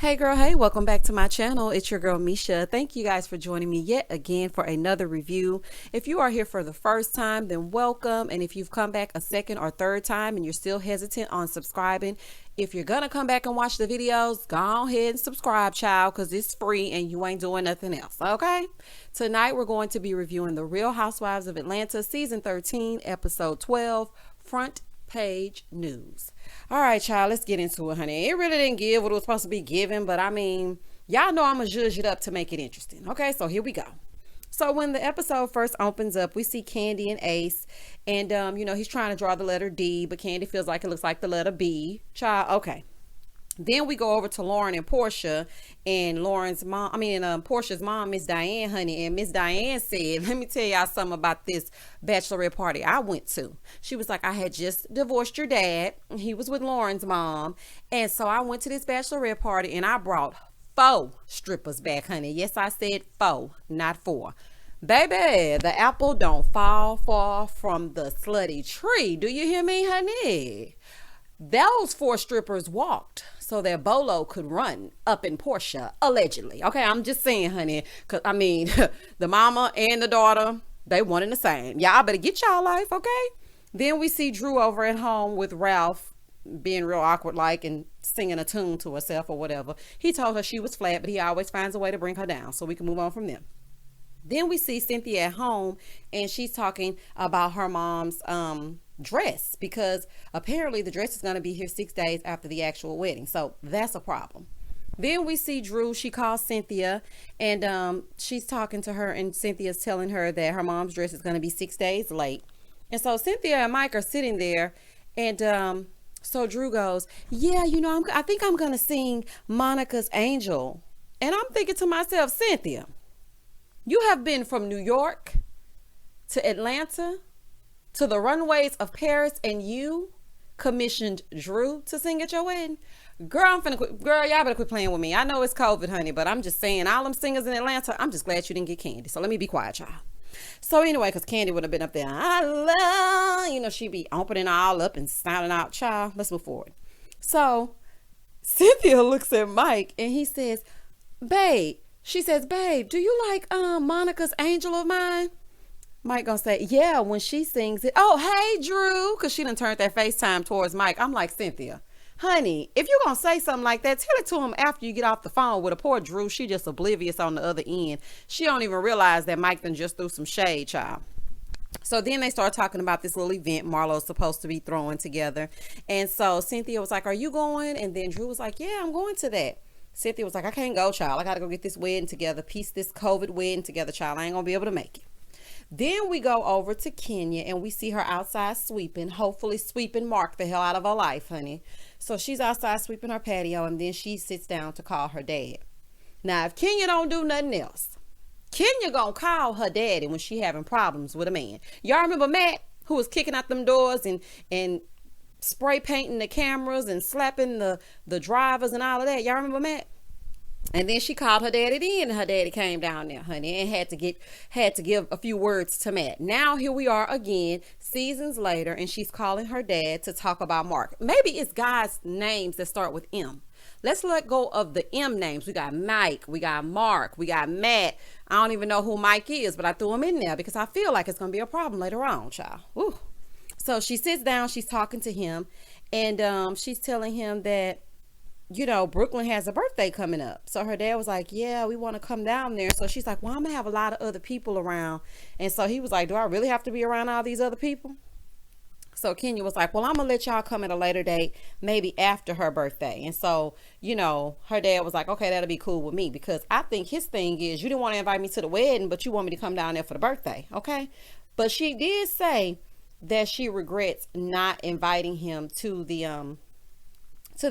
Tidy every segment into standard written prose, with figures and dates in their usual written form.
Hey girl, hey, welcome back to my channel. It's your girl Misha. Thank you guys for joining me yet again for another review. If you are here for the first time, then welcome. And if you've come back a second or third time and you're still hesitant on subscribing, if you're gonna come back and watch the videos, go ahead and subscribe, child, because it's free and you ain't doing nothing else. Okay, tonight we're going to be reviewing The Real Housewives of Atlanta season 13 episode 12, Front Page News. All right, child, let's get into it, honey. It really didn't give what it was supposed to be given, but I mean, y'all know I'm gonna judge it up to make it interesting. Okay, so here we go. So when the episode first opens up, we see Candy and Ace, and he's trying to draw the letter D, but Candy feels like it looks like the letter B. Child, okay. Then we go over to Lauren and Portia, and Portia's mom, Miss Diane, honey. And Miss Diane said, let me tell y'all something about this bachelorette party I went to. She was like, I had just divorced your dad. He was with Lauren's mom. And so I went to this bachelorette party and I brought 4 strippers back, honey. Yes, I said 4, not 4. Baby, the apple don't fall far from the slutty tree. Do you hear me, honey? Those 4 strippers walked so that Bolo could run up in Portia, allegedly. Okay, I'm just saying, honey, because I mean, the mama and the daughter, they one and the same. Y'all better get y'all life, okay? Then we see Drew over at home with Ralph being real awkward like and singing a tune to herself or whatever. He told her she was flat, but he always finds a way to bring her down, so we can move on from them. Then we see Cynthia at home, and she's talking about her mom's dress, because apparently the dress is going to be here 6 days after the actual wedding, so that's a problem. Then we see Drew. She calls Cynthia, and she's talking to her, and Cynthia's telling her that her mom's dress is going to be 6 days late. And so Cynthia and Mike are sitting there, and so Drew goes, yeah, I think I'm going to sing Monica's Angel. And I'm thinking to myself, Cynthia, you have been from New York to Atlanta to the runways of Paris, and you commissioned Drew to sing at your wedding? Girl, I'm finna quit. Girl, y'all better quit playing with me. I know it's COVID, honey, but I'm just saying, all them singers in Atlanta, I'm just glad you didn't get Candy. So let me be quiet, y'all. So anyway, because Candy would have been up there, I love, she'd be opening all up and sounding out, child. Let's move forward. So Cynthia looks at Mike, and he says, babe, she says, babe, do you like Monica's Angel of Mine? Mike gonna say, yeah, when she sings it. Oh, hey, Drew, because she done turned that FaceTime towards Mike. I'm like, Cynthia, honey, if you're gonna say something like that, tell it to him after you get off the phone with a poor Drew. She just oblivious on the other end. She don't even realize that Mike done just threw some shade, child. So then they start talking about this little event Marlo's supposed to be throwing together. And so Cynthia was like, are you going? And then Drew was like, yeah, I'm going to that. Cynthia was like, I can't go, child. I got to go get this wedding together, piece this COVID wedding together, child. I ain't going to be able to make it. Then we go over to Kenya, and we see her outside sweeping, hopefully sweeping Mark the hell out of her life, honey. So she's outside sweeping her patio, and then she sits down to call her dad. Now, if Kenya don't do nothing else, Kenya gonna call her daddy when she having problems with a man. Y'all remember Matt, who was kicking out them doors and spray painting the cameras and slapping the drivers and all of that? Y'all remember Matt? And then she called her daddy in, and her daddy came down there, honey, and had to give a few words to Matt. Now here we are again, seasons later, and she's calling her dad to talk about Mark. Maybe it's guys' names that start with M. Let's let go of the M names. We got Mike, we got Mark, we got Matt. I don't even know who Mike is, but I threw him in there because I feel like it's gonna be a problem later on, child. Ooh. So she sits down, she's talking to him, and she's telling him that, Brooklyn has a birthday coming up. So her dad was like, yeah, we want to come down there. So she's like, well, I'm gonna have a lot of other people around. And so he was like, do I really have to be around all these other people? So Kenya was like, well, I'm gonna let y'all come at a later date, maybe after her birthday. And so, her dad was like, okay, that'll be cool with me, because I think his thing is, you didn't want to invite me to the wedding, but you want me to come down there for the birthday. Okay. But she did say that she regrets not inviting him to the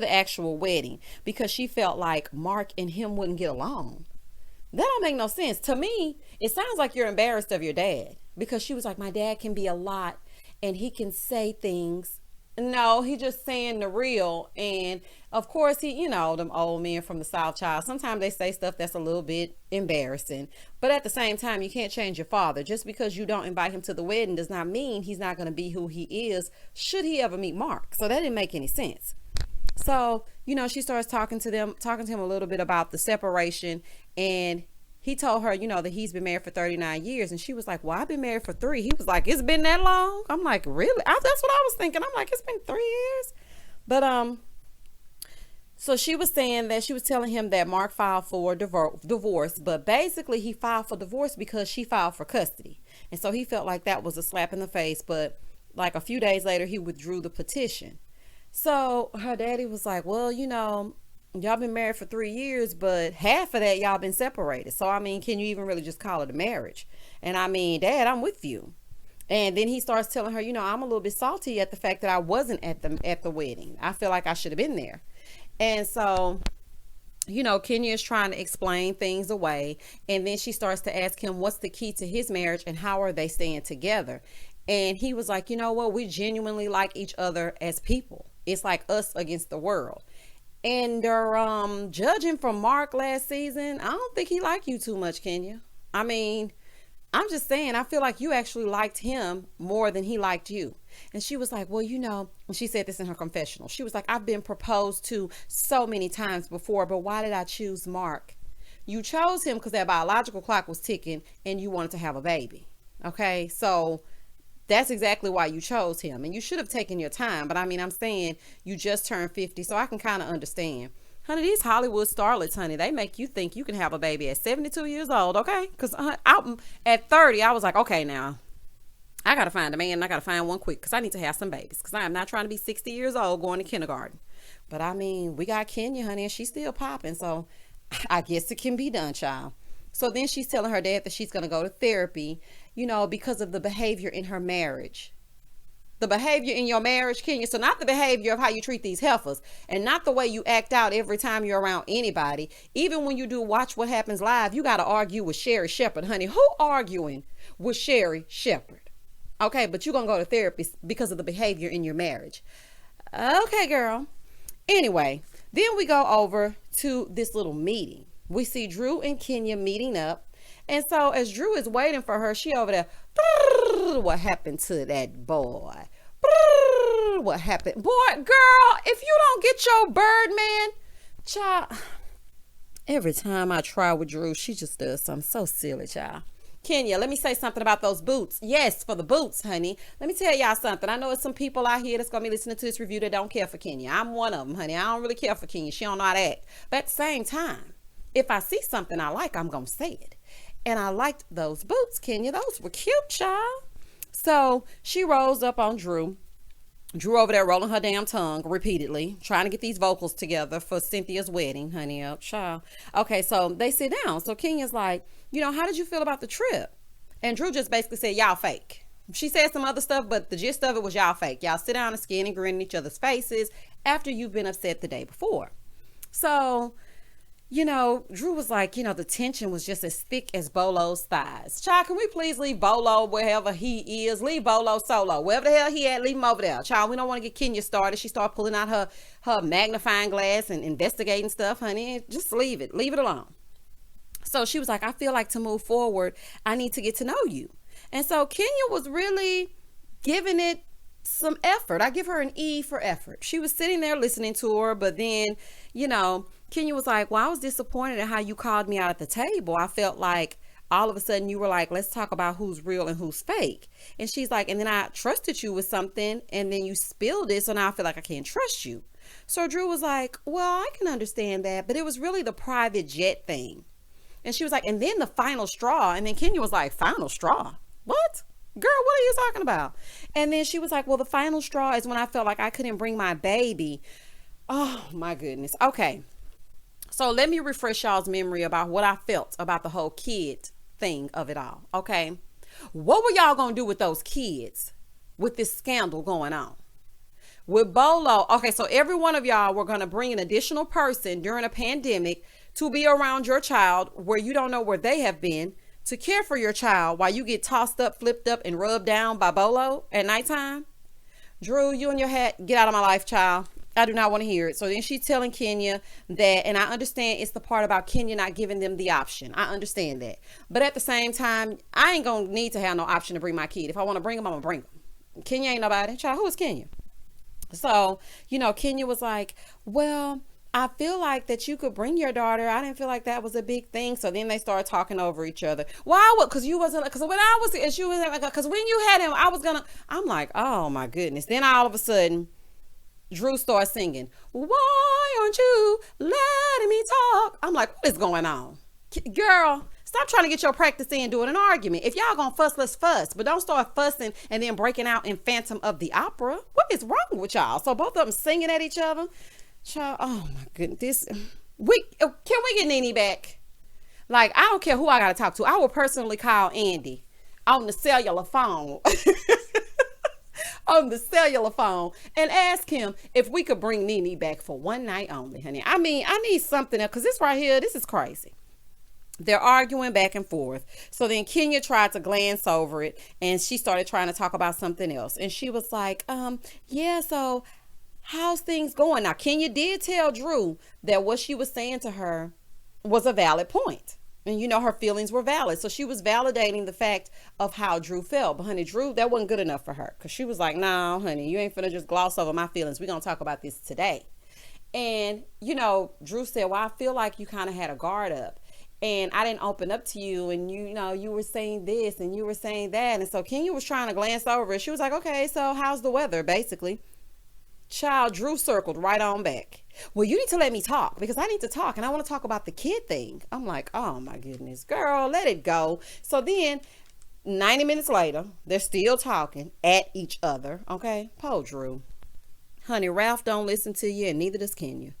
actual wedding, because she felt like Mark and him wouldn't get along. That don't make no sense to me. It sounds like you're embarrassed of your dad, because she was like, my dad can be a lot and he can say things. No, he just saying the real. And of course, he, them old men from the South, child, sometimes they say stuff that's a little bit embarrassing, but at the same time, you can't change your father. Just because you don't invite him to the wedding does not mean he's not going to be who he is should he ever meet Mark. So that didn't make any sense. So she starts talking to him a little bit about the separation. And he told her, that he's been married for 39 years. And she was like, well, I've been married for 3. He was like, it's been that long? I'm like, really? That's what I was thinking. I'm like, it's been 3 years. But, so she was saying that she was telling him that Mark filed for divorce, but basically he filed for divorce because she filed for custody. And so he felt like that was a slap in the face. But like a few days later, he withdrew the petition. So her daddy was like, well, y'all been married for 3 years, but half of that y'all been separated. So, I mean, can you even really just call it a marriage? And I mean, Dad, I'm with you. And then he starts telling her, I'm a little bit salty at the fact that I wasn't at the wedding. I feel like I should have been there. And so, Kenya is trying to explain things away. And then she starts to ask him what's the key to his marriage and how are they staying together. And he was like, you know what? We genuinely like each other as people. It's like us against the world. And they're judging from Mark last season, I don't think he liked you too much, Kenya. I mean, I'm just saying, I feel like you actually liked him more than he liked you. And she was like, well, and she said this in her confessional. She was like, I've been proposed to so many times before, but why did I choose Mark? You chose him because that biological clock was ticking and you wanted to have a baby. Okay, so that's exactly why you chose him. And you should have taken your time. But I mean, I'm saying you just turned 50, so I can kind of understand. Honey, these Hollywood starlets, honey, they make you think you can have a baby at 72 years old, okay? Because at 30, I was like, okay, now, I got to find a man and I got to find one quick because I need to have some babies because I am not trying to be 60 years old going to kindergarten. But I mean, we got Kenya, honey, and she's still popping. So I guess it can be done, child. So then she's telling her dad that she's going to go to therapy, because of the behavior in her marriage. The behavior in your marriage, Kenya. So not the behavior of how you treat these heifers and not the way you act out every time you're around anybody. Even when you do Watch What Happens Live, you got to argue with Sherry Shepherd, honey. Who arguing with Sherry Shepherd? Okay, but you're going to go to therapy because of the behavior in your marriage. Okay, girl. Anyway, then we go over to this little meeting. We see Drew and Kenya meeting up. And so as Drew is waiting for her, she over there, what happened to that boy? What happened? Boy, girl, if you don't get your bird, man, child, every time I try with Drew, she just does something so silly, child. Kenya, let me say something about those boots. Yes, for the boots, honey. Let me tell y'all something. I know it's some people out here that's going to be listening to this review that don't care for Kenya. I'm one of them, honey. I don't really care for Kenya. She don't know how to act. But at the same time, if I see something I like, I'm going to say it. And I liked those boots, Kenya. Those were cute, child. So she rolls up on Drew. Drew over there rolling her damn tongue repeatedly, trying to get these vocals together for Cynthia's wedding, honey. Oh, child. Okay, so they sit down. So Kenya's like, how did you feel about the trip? And Drew just basically said, y'all fake. She said some other stuff, but the gist of it was y'all fake. Y'all sit down and skin and grin in each other's faces after you've been upset the day before. So Drew was like, the tension was just as thick as Bolo's thighs. Child, can we please leave Bolo wherever he is? Leave Bolo solo. Wherever the hell he at, leave him over there. Child, we don't want to get Kenya started. She started pulling out her magnifying glass and investigating stuff, honey. Just leave it. Leave it alone. So she was like, I feel like to move forward, I need to get to know you. And so Kenya was really giving it some effort. I give her an E for effort. She was sitting there listening to her, but then, Kenya was like, well, I was disappointed at how you called me out at the table. I felt like all of a sudden you were like, let's talk about who's real and who's fake. And she's like, and then I trusted you with something and then you spilled it. So now I feel like I can't trust you. So Drew was like, well, I can understand that, but it was really the private jet thing. And she was like, and then the final straw. And then Kenya was like, final straw? What? Girl, what are you talking about? And then she was like, well, the final straw is when I felt like I couldn't bring my baby. Oh my goodness. Okay. So let me refresh y'all's memory about what I felt about the whole kid thing of it all. Okay. What were y'all going to do with those kids with this scandal going on? With Bolo. Okay. So every one of y'all were going to bring an additional person during a pandemic to be around your child where you don't know where they have been, to care for your child while you get tossed up, flipped up, and rubbed down by Bolo at nighttime. Drew, you and your hat, get out of my life, child. I do not want to hear it. So then she's telling Kenya that, and I understand it's the part about Kenya not giving them the option. I understand that. But at the same time, I ain't going to need to have no option to bring my kid. If I want to bring him, I'm going to bring him. Kenya ain't nobody. Child, who is Kenya? So, Kenya was like, well, I feel like that you could bring your daughter. I didn't feel like that was a big thing. So then they started talking over each other. Why would, because you wasn't, because when I was, and she was like, because when you had him, I was gonna, I'm like, oh my goodness. Then all of a sudden, Drew starts singing, why aren't you letting me talk? I'm like, what is going on? Girl, stop trying to get your practice in doing an argument. If y'all gonna fuss, let's fuss. But don't start fussing and then breaking out in Phantom of the Opera. What is wrong with y'all? So both of them singing at each other. Child, oh my goodness. Can we get Nene back? Like, I don't care who I gotta talk to. I will personally call Andy on the cellular phone. On the cellular phone and ask him if we could bring Nene back for one night only, honey. I mean, I need something else because this right here, this is crazy. They're arguing back and forth. So then Kenya tried to glance over it and she started trying to talk about something else. And she was like, yeah, so how's things going? Now, Kenya did tell Drew that what she was saying to her was a valid point. And you know, her feelings were valid. So she was validating the fact of how Drew felt. But honey, Drew, that wasn't good enough for her. Because she was like, no, honey, you ain't finna just gloss over my feelings. We're going to talk about this today. And, you know, Drew said, well, I feel like you kind of had a guard up. And I didn't open up to you. And, you know, you were saying this and you were saying that. And so Kenya was trying to glance over it. She was like, okay, so how's the weather, basically? Child, Drew circled right on back. Well, you need to let me talk because I need to talk and I want to talk about the kid thing. I'm like, oh my goodness, girl, let it go. So then 90 minutes later, they're still talking at each other. Okay. Po Drew. Honey, Ralph don't listen to you and neither does Kenya.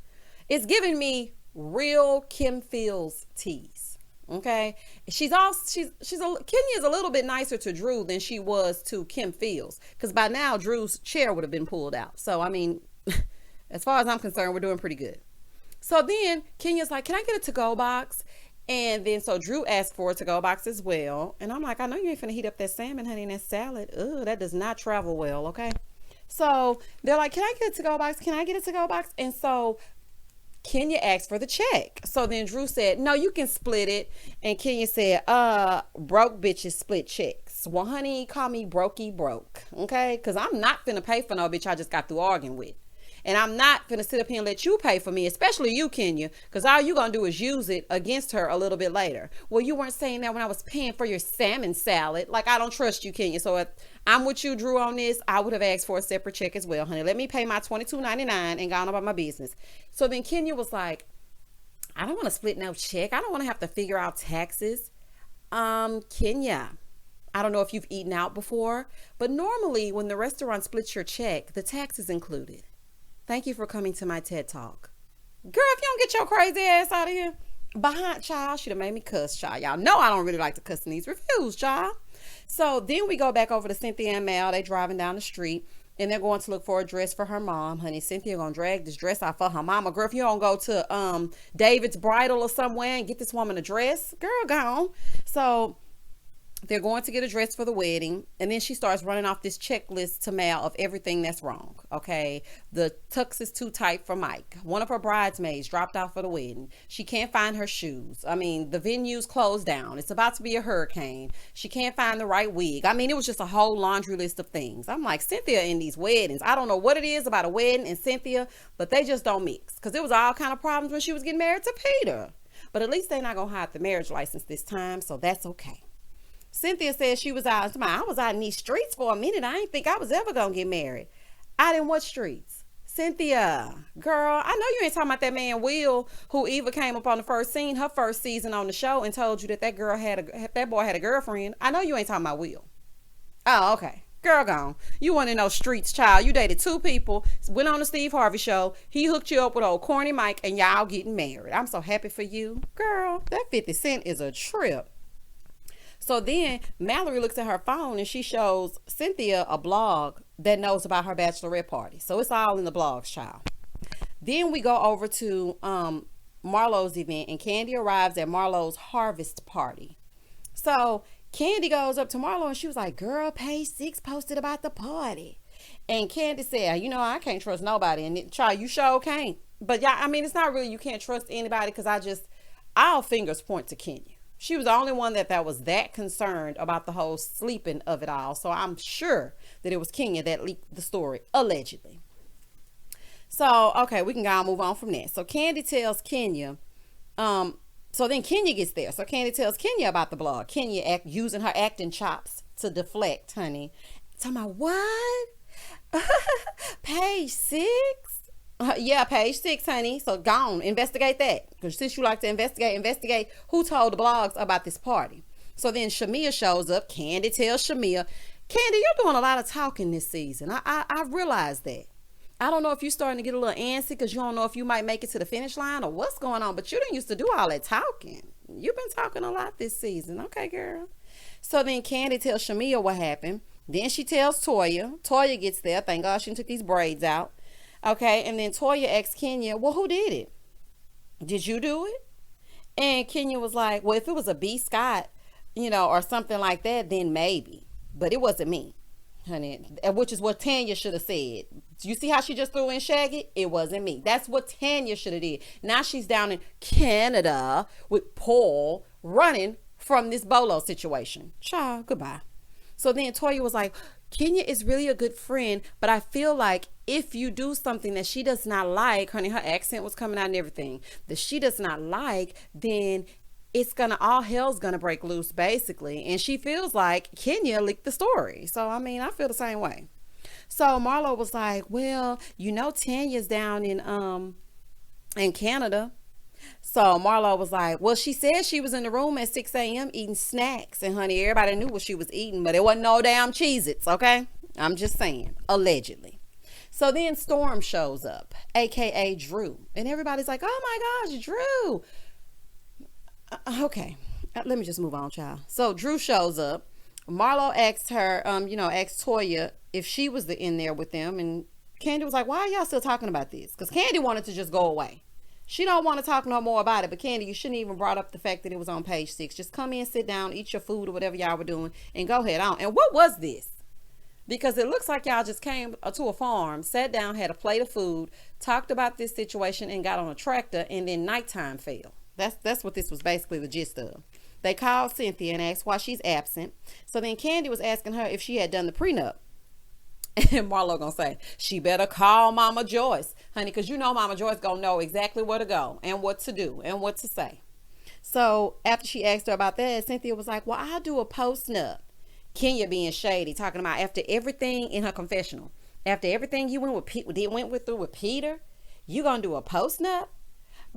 It's giving me real Kim Fields tease. Okay. Kenya's a little bit nicer to Drew than she was to Kim Fields. Because by now Drew's chair would have been pulled out. So, I mean, as far as I'm concerned, we're doing pretty good. So then Kenya's like, can I get a to-go box? And then so Drew asked for a to-go box as well. And I'm like, I know you ain't finna heat up that salmon, honey, and that salad. Ugh, that does not travel well, okay? So they're like, can I get a to-go box? Can I get a to-go box? And so Kenya asked for the check. So then Drew said, no, you can split it. And Kenya said, broke bitches split checks. Well, honey, call me brokey broke, okay? Because I'm not finna pay for no bitch I just got through arguing with. And I'm not going to sit up here and let you pay for me, especially you, Kenya, because all you going to do is use it against her a little bit later. Well, you weren't saying that when I was paying for your salmon salad. Like, I don't trust you, Kenya. So if I'm with you, Drew, on this, I would have asked for a separate check as well, honey. Let me pay my $22.99 and go on about my business. So then Kenya was like, I don't want to split no check. I don't want to have to figure out taxes. Kenya, I don't know if you've eaten out before, but normally when the restaurant splits your check, the tax is included. Thank you for coming to my TED Talk. Girl, if you don't get your crazy ass out of here, behind child, should have made me cuss, child. Y'all know I don't really like to cuss in these reviews, child. So then we go back over to Cynthia and Mal. They driving down the street and they're going to look for a dress for her mom. Honey, Cynthia gonna drag this dress out for her mama. Girl, if you don't go to David's Bridal or somewhere and get this woman a dress, girl, gone. So they're going to get a dress for the wedding. And then she starts running off this checklist to Mal of everything that's wrong. Okay. The tux is too tight for Mike. One of her bridesmaids dropped out for the wedding. She can't find her shoes. I mean, the venue's closed down. It's about to be a hurricane. She can't find the right wig. I mean, it was just a whole laundry list of things. I'm like, Cynthia in these weddings. I don't know what it is about a wedding and Cynthia, but they just don't mix. Because there was all kind of problems when she was getting married to Peter. But at least they're not going to hide the marriage license this time. So that's okay. Cynthia said she was out. I was out in these streets for a minute. I didn't think I was ever going to get married. Out in what streets? Cynthia, girl, I know you ain't talking about that man Will, who Eva came up on the first scene, her first season on the show, and told you that that boy had a girlfriend. I know you ain't talking about Will. Oh, okay. Girl gone. You want to know streets, child. You dated two people, went on the Steve Harvey show. He hooked you up with old corny Mike, and y'all getting married. I'm so happy for you. Girl, that 50 Cent is a trip. So then Mallory looks at her phone and she shows Cynthia a blog that knows about her bachelorette party. So it's all in the blogs, child. Then we go over to Marlo's event and Candy arrives at Marlo's harvest party. So Candy goes up to Marlo and she was like, girl, page 6 posted about the party. And Candy said, you know, I can't trust nobody. And child, you sure can't. But yeah, I mean, it's not really you can't trust anybody because all fingers point to Kenya. She was the only one that was that concerned about the whole sleeping of it all. So I'm sure that it was Kenya that leaked the story, allegedly. So, okay, we can go and move on from that. So Candy tells Kenya, um, so then Kenya gets there. So Candy tells Kenya about the blog. Kenya using her acting chops to deflect, honey. Talking about what? Page 6? Yeah, page 6, honey. So go on, investigate that. Because since you like to investigate who told the blogs about this party. So then Shamia shows up. Candy tells Shamia, Candy, you're doing a lot of talking this season. I realize that. I don't know if you're starting to get a little antsy because you don't know if you might make it to the finish line or what's going on, but you didn't used to do all that talking. You've been talking a lot this season. Okay, girl. So then Candy tells Shamia what happened. Then she tells Toya. Toya gets there. Thank God she took these braids out. Okay, and then Toya asks Kenya, well, who did it? Did you do it? And Kenya was like, well, if it was a B. Scott, or something like that, then maybe. But it wasn't me, honey, which is what Tanya should have said. You see how she just threw in Shaggy? It wasn't me. That's what Tanya should have did. Now she's down in Canada with Paul running from this Bolo situation. Ciao, goodbye. So then Toya was like, Kenya is really a good friend, but I feel like if you do something that she does not like, honey, her accent was coming out and everything, that she does not like, then all hell's gonna break loose, basically. And she feels like Kenya leaked the story. So, I mean, I feel the same way. So Marlo was like, well, Tanya's down in Canada. So Marlo was like, well, she said she was in the room at 6 a.m. eating snacks. And honey, everybody knew what she was eating, but it wasn't no damn Cheez-Its, okay? I'm just saying, allegedly. So then Storm shows up, aka Drew. And everybody's like, oh my gosh, Drew. Okay, let me just move on, child. So Drew shows up. Marlo asked her, asked Toya if she was in there with them. And Candy was like, why are y'all still talking about this? Because Candy wanted to just go away. She don't want to talk no more about it. But Candy, you shouldn't even brought up the fact that it was on page 6. Just come in, sit down, eat your food or whatever y'all were doing, and go ahead on. And what was this? Because it looks like y'all just came to a farm, sat down, had a plate of food, talked about this situation, and got on a tractor, and then nighttime fell. That's what this was basically the gist of. They called Cynthia and asked why she's absent. So then Candy was asking her if she had done the prenup. And Marlo gonna say, she better call Mama Joyce, honey, because Mama Joyce gonna know exactly where to go and what to do and what to say. So after she asked her about that, Cynthia was like, well, I'll do a post-nup. Kenya being shady, talking about after everything in her confessional, after everything you went through with Peter, you gonna do a post-nup?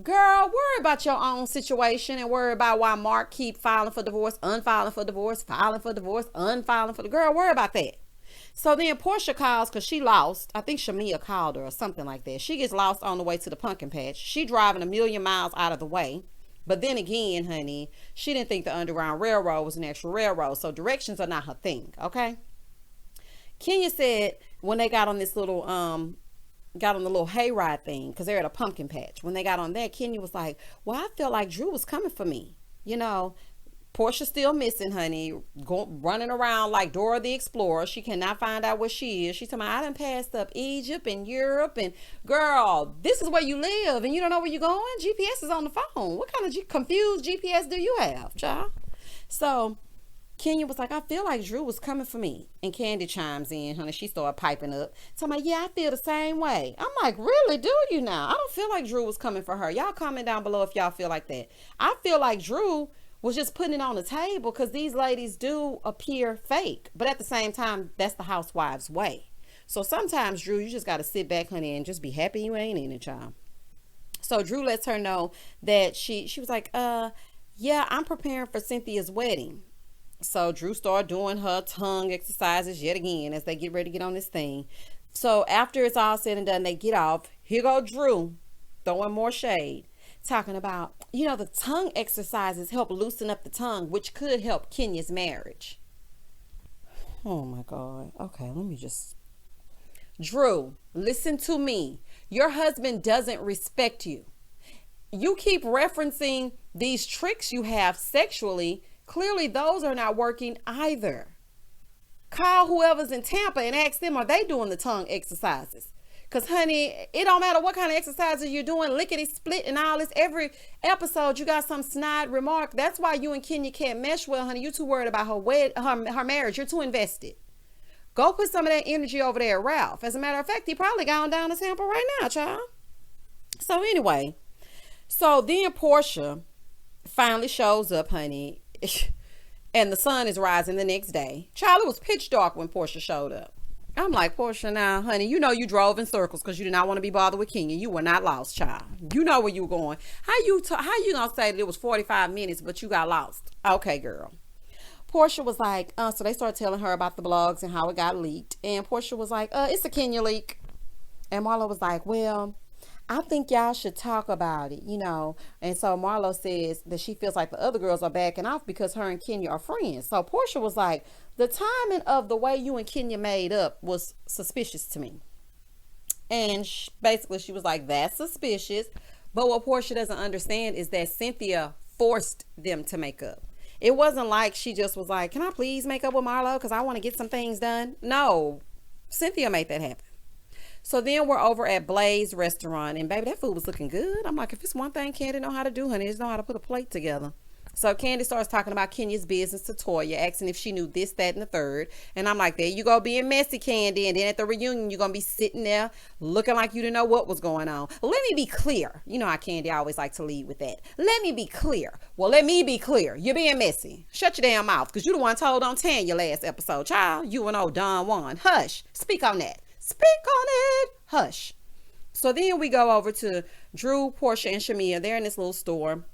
Girl, worry about your own situation and worry about why Mark keep filing for divorce, unfiling for divorce, filing for divorce, unfiling for the girl. Worry about that. So then Portia calls because she lost. I think Shamia called her or something like that. She gets lost on the way to the pumpkin patch. She driving a million miles out of the way. But then again, honey, she didn't think the Underground Railroad was an actual railroad. So directions are not her thing, okay? Kenya said when they got on this little got on the little hayride thing because they're at a pumpkin patch. When they got on that, Kenya was like, well, I felt like Drew was coming for me. Portia's still missing, honey, running around like Dora the Explorer. She cannot find out where she is. She's talking about, I done passed up Egypt and Europe, and girl, this is where you live and you don't know where you're going. GPS is on the phone. What kind of confused GPS do you have, child? So Kenya was like, I feel like Drew was coming for me. And Candy chimes in, honey. She started piping up. So I'm like, yeah, I feel the same way. I'm like, really, do you now? I don't feel like Drew was coming for her. Y'all comment down below if y'all feel like that. I feel like Drew was just putting it on the table because these ladies do appear fake. But at the same time, that's the housewives' way. So sometimes, Drew, you just got to sit back, honey, and just be happy you ain't in it, child. So Drew lets her know that she was like, yeah, I'm preparing for Cynthia's wedding. So Drew started doing her tongue exercises yet again as they get ready to get on this thing. So after it's all said and done, they get off. Here go Drew throwing more shade, talking about, the tongue exercises help loosen up the tongue, which could help Kenya's marriage. Oh my God. Okay, let me just. Drew, listen to me. Your husband doesn't respect you. You keep referencing these tricks you have sexually. Clearly, those are not working either. Call whoever's in Tampa and ask them, are they doing the tongue exercises? Because, honey, it don't matter what kind of exercises you're doing, lickety split and all this. Every episode, you got some snide remark. That's why you and Kenya can't mesh well, honey. You're too worried about her marriage. You're too invested. Go put some of that energy over there at Ralph. As a matter of fact, he probably gone down to Tampa right now, child. So anyway, so then Portia finally shows up, honey, and the sun is rising the next day. Child, it was pitch dark when Portia showed up. I'm like, Portia, now, honey, you know you drove in circles because you did not want to be bothered with Kenya. You were not lost, child. You know where you were going. How you gonna say that it was 45 minutes, but you got lost? Okay, girl. Portia was like, so they started telling her about the blogs and how it got leaked. And Portia was like, it's a Kenya leak. And Marlo was like, well, I think y'all should talk about it, you know. And so Marlo says that she feels like the other girls are backing off because her and Kenya are friends. So Portia was like, the timing of the way you and Kenya made up was suspicious to me. And basically she was like, that's suspicious. But what Portia doesn't understand is that Cynthia forced them to make up. It wasn't like she just was like, can I please make up with Marlo because I want to get some things done? No, Cynthia made that happen. So then we're over at Blaze Restaurant, and baby, that food was looking good. I'm like, if it's one thing Candy know how to do, honey, is know how to put a plate together. So Candy starts talking about Kenya's business to Toya, asking if she knew this, that, and the third. And I'm like, there you go, being messy, Candy. And then at the reunion, you're going to be sitting there looking like you didn't know what was going on. Let me be clear. You know how Candy always like to lead with that. Let me be clear. Well, let me be clear. You're being messy. Shut your damn mouth, because you the one told on Tanya last episode. Child, you and old Don Juan. Hush. Speak on that. Speak on it. Hush. So then we go over to Drew, Portia, and Shamia. They're in this little store.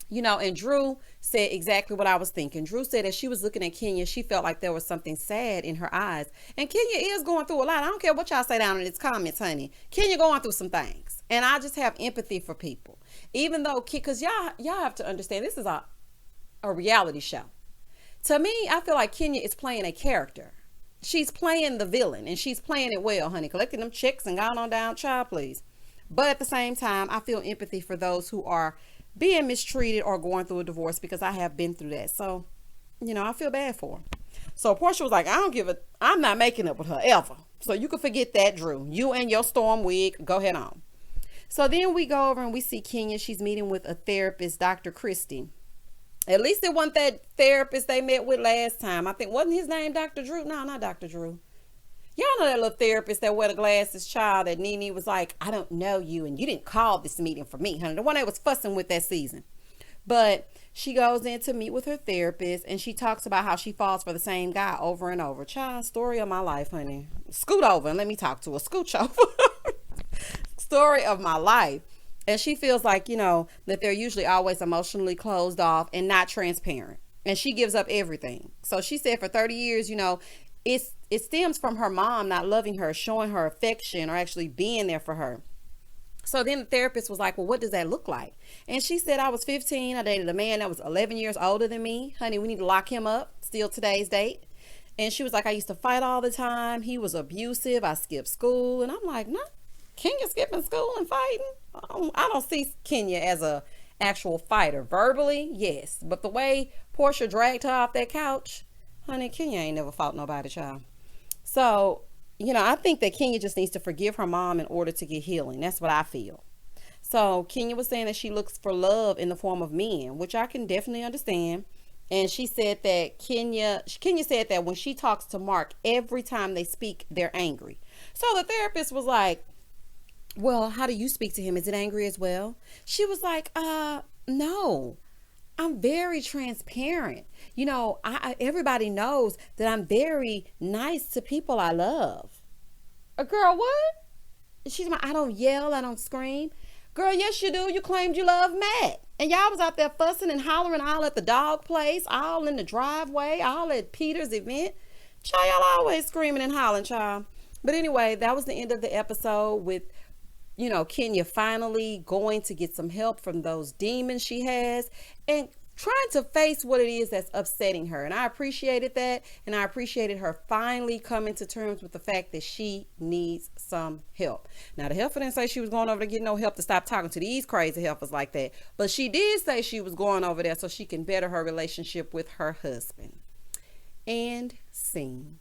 You know, and Drew said exactly what I was thinking. Drew said as she was looking at Kenya, she felt like there was something sad in her eyes. And Kenya is going through a lot. I don't care what y'all say down in its comments, honey. Kenya going through some things. And I just have empathy for people. Even though, because y'all have to understand, this is a reality show. To me, I feel like Kenya is playing a character. She's playing the villain, and she's playing it well, honey. Collecting them checks and gone on down, child, please. But at the same time, I feel empathy for those who are being mistreated or going through a divorce, because I have been through that. So, you know, I feel bad for her. So Portia was like, I'm not making up with her ever. So you can forget that, Drew. You and your storm wig, go ahead on. So then we go over and we see Kenya. She's meeting with a therapist, Dr. Christie. At least it wasn't that therapist they met with last time. I think, wasn't his name Dr. Drew? No, not Dr. Drew. Y'all know that little therapist that wear the glasses, child, that Nene was like, I don't know you, and you didn't call this meeting for me, honey. The one that was fussing with that season. But she goes in to meet with her therapist, and she talks about how she falls for the same guy over and over. Child, story of my life, honey. Scoot over and let me talk to her. Scooch over. Story of my life. And she feels like, you know, that they're usually always emotionally closed off and not transparent. And she gives up everything. So she said for 30 years, you know, it stems from her mom not loving her, showing her affection, or actually being there for her. So then the therapist was like, well, what does that look like? And she said, I was 15. I dated a man that was 11 years older than me. Honey, we need to lock him up. Still today's date. And she was like, I used to fight all the time. He was abusive. I skipped school. And I'm like, no. Kenya skipping school and fighting? I don't see Kenya as a actual fighter. Verbally, yes. But the way Portia dragged her off that couch, honey, Kenya ain't never fought nobody, child. So, you know, I think that Kenya just needs to forgive her mom in order to get healing. That's what I feel. So Kenya was saying that she looks for love in the form of men, which I can definitely understand. And she said that Kenya said that when she talks to Mark, every time they speak, they're angry. So the therapist was like, well, how do you speak to him? Is it angry as well? She was like, no, I'm very transparent. You know, everybody knows that I'm very nice to people I love. A girl, what? She's like, I don't yell, I don't scream. Girl, yes you do. You claimed you love Matt. And y'all was out there fussing and hollering all at the dog place, all in the driveway, all at Peter's event. Child, y'all always screaming and hollering, child. But anyway, that was the end of the episode with, you know, Kenya finally going to get some help from those demons she has and trying to face what it is that's upsetting her. And I appreciated that. And I appreciated her finally coming to terms with the fact that she needs some help. Now, the helper didn't say she was going over to get no help to stop talking to these crazy helpers like that. But she did say she was going over there so she can better her relationship with her husband. And scene.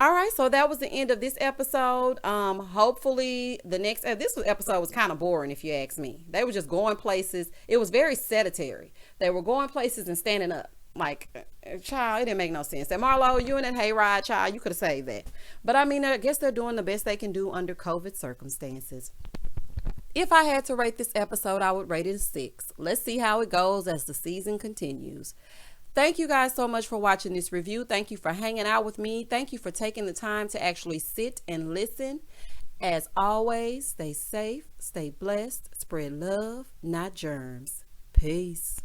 All right, so that was the end of this episode. Hopefully the next, this episode was kind of boring if you ask me. They were just going places. It was very sedentary. They were going places and standing up. Like, child, it didn't make no sense. And Marlo, you and that hayride, child, you could have saved that. But I mean, I guess they're doing the best they can do under COVID circumstances. If I had to rate this episode, I would rate it a 6. Let's see how it goes as the season continues. Thank you guys so much for watching this review. Thank you for hanging out with me. Thank you for taking the time to actually sit and listen. As always, stay safe, stay blessed, spread love, not germs. Peace.